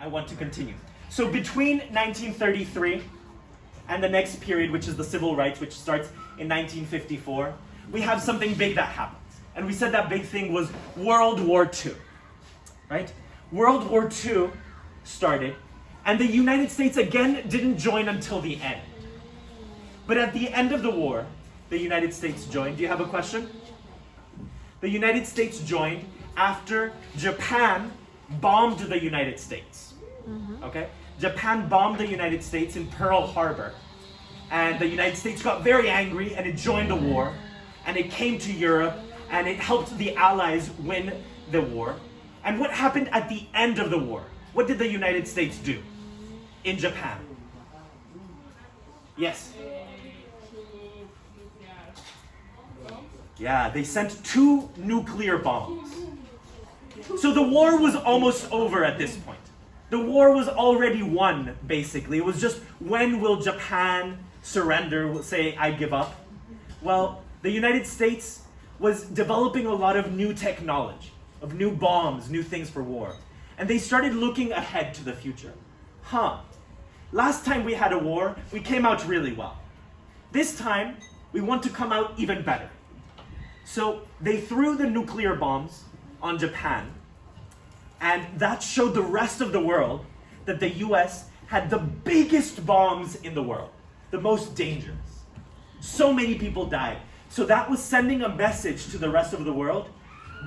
I want to continue. So between 1933 and the next period, which is the civil rights, which starts in 1954, we have something big that happens. And we said that big thing was World War II, right? World War II started, and the United States again didn't join until the end. But at the end of the war, the United States joined. Do you have a question? The United States joined after Japan bombed the United States. Okay? Japan bombed the United States in Pearl Harbor. And the United States got very angry and it joined the war. And it came to Europe and it helped the Allies win the war. And what happened at the end of the war? What did the United States do in Japan? Yes? Yeah, they sent 2 nuclear bombs. So the war was almost over at this point. The war was already won, basically. It was just, when will Japan surrender, say, I give up? Well, the United States was developing a lot of new technology, of new bombs, new things for war. And they started looking ahead to the future. Last time we had a war, we came out really well. This time, we want to come out even better. So they threw the nuclear bombs on Japan, and that showed the rest of the world that the US had the biggest bombs in the world, the most dangerous. So many people died. So that was sending a message to the rest of the world: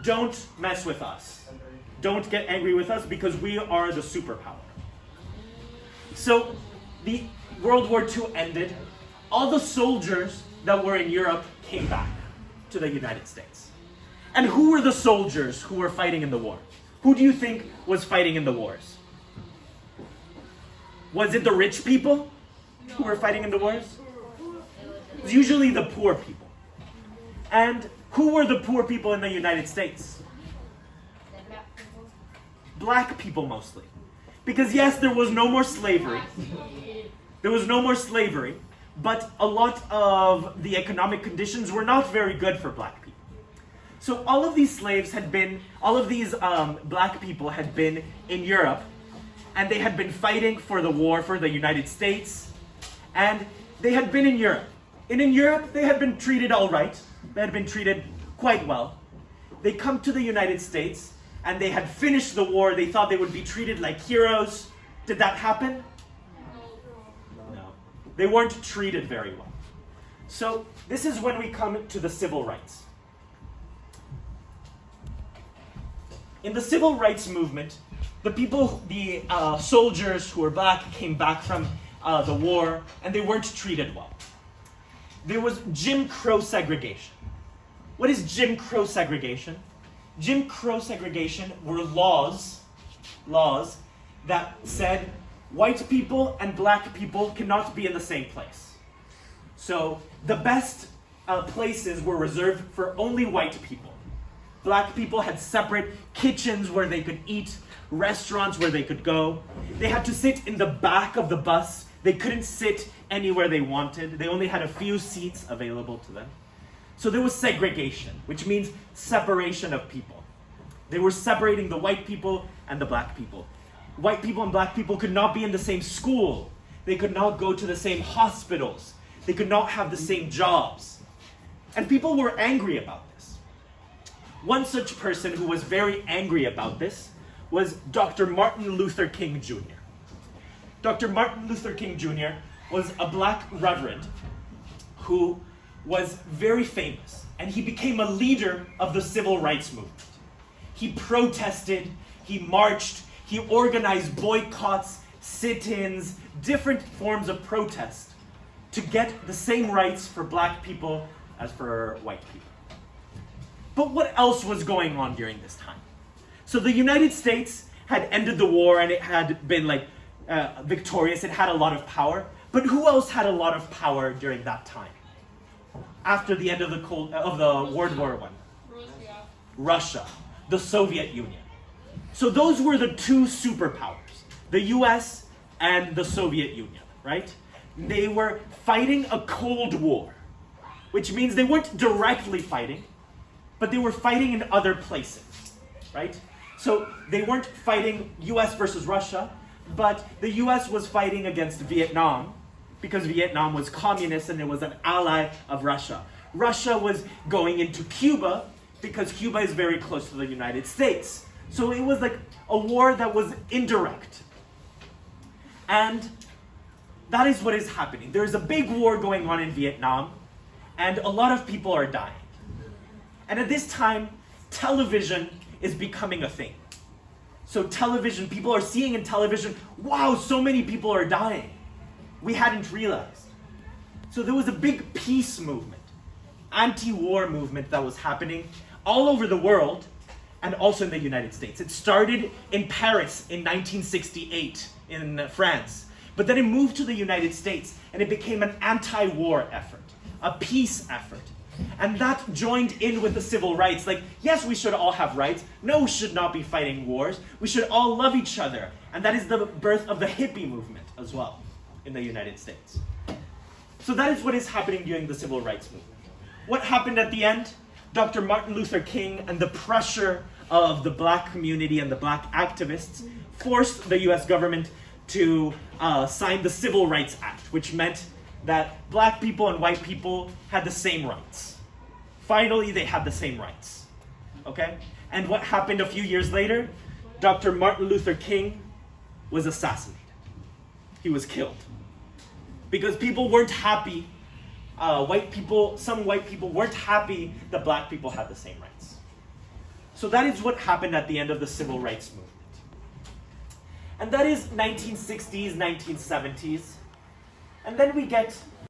don't mess with us. Don't get angry with us because we are the superpower. So the World War II ended. All the soldiers that were in Europe came back to the United States. And who were the soldiers who were fighting in the war? Who do you think was fighting in the wars? Was it the rich people who were fighting in the wars? It was usually the poor people. And who were the poor people in the United States? Black people mostly. Because yes, there was no more slavery. There was no more slavery. But a lot of the economic conditions were not very good for black people. So all of these black people had been in Europe, and they had been fighting for the war for the United States, and they had been in Europe. And in Europe, they had been treated all right. They had been treated quite well. They come to the United States, and they had finished the war. They thought they would be treated like heroes. Did that happen? They weren't treated very well. So this is when we come to the civil rights. In the civil rights movement, the soldiers who were black came back from the war, and they weren't treated well. There was Jim Crow segregation. What is Jim Crow segregation? Jim Crow segregation were laws that said white people and black people cannot be in the same place. So the best places were reserved for only white people. Black people had separate kitchens where they could eat, restaurants where they could go. They had to sit in the back of the bus. They couldn't sit anywhere they wanted. They only had a few seats available to them. So there was segregation, which means separation of people. They were separating the white people and the black people. White people and black people could not be in the same school. They could not go to the same hospitals. They could not have the same jobs. And people were angry about this. One such person who was very angry about this was Dr. Martin Luther King Jr. Dr. Martin Luther King Jr. was a black reverend who was very famous, and he became a leader of the civil rights movement. He protested, he marched, he organized boycotts, sit-ins, different forms of protest to get the same rights for black people as for white people. But what else was going on during this time? So the United States had ended the war and it had been victorious. It had a lot of power. But who else had a lot of power during that time? After the end of the World War I? Russia, the Soviet Union. So those were the 2 superpowers, the US and the Soviet Union, right? They were fighting a Cold War, which means they weren't directly fighting, but they were fighting in other places, right? So they weren't fighting US versus Russia, but the US was fighting against Vietnam because Vietnam was communist and it was an ally of Russia. Russia was going into Cuba because Cuba is very close to the United States. So it was like a war that was indirect. And that is what is happening. There is a big war going on in Vietnam, and a lot of people are dying. And at this time, television is becoming a thing. So television, people are seeing in television, wow, so many people are dying. We hadn't realized. So there was a big peace movement, anti-war movement that was happening all over the world and also in the United States. It started in Paris in 1968 in France, but then it moved to the United States and it became an anti-war effort, a peace effort. And that joined in with the civil rights. Like, yes, we should all have rights. No, we should not be fighting wars. We should all love each other. And that is the birth of the hippie movement as well in the United States. So that is what is happening during the civil rights movement. What happened at the end? Dr. Martin Luther King and the pressure of the black community and the black activists forced the US government to sign the Civil Rights Act, which meant that black people and white people had the same rights. Finally, they had the same rights, okay? And what happened a few years later? Dr. Martin Luther King was assassinated. He was killed. Because people weren't happy, some white people weren't happy that black people had the same rights. So that is what happened at the end of the civil rights movement. And that is 1960s, 1970s. And then we get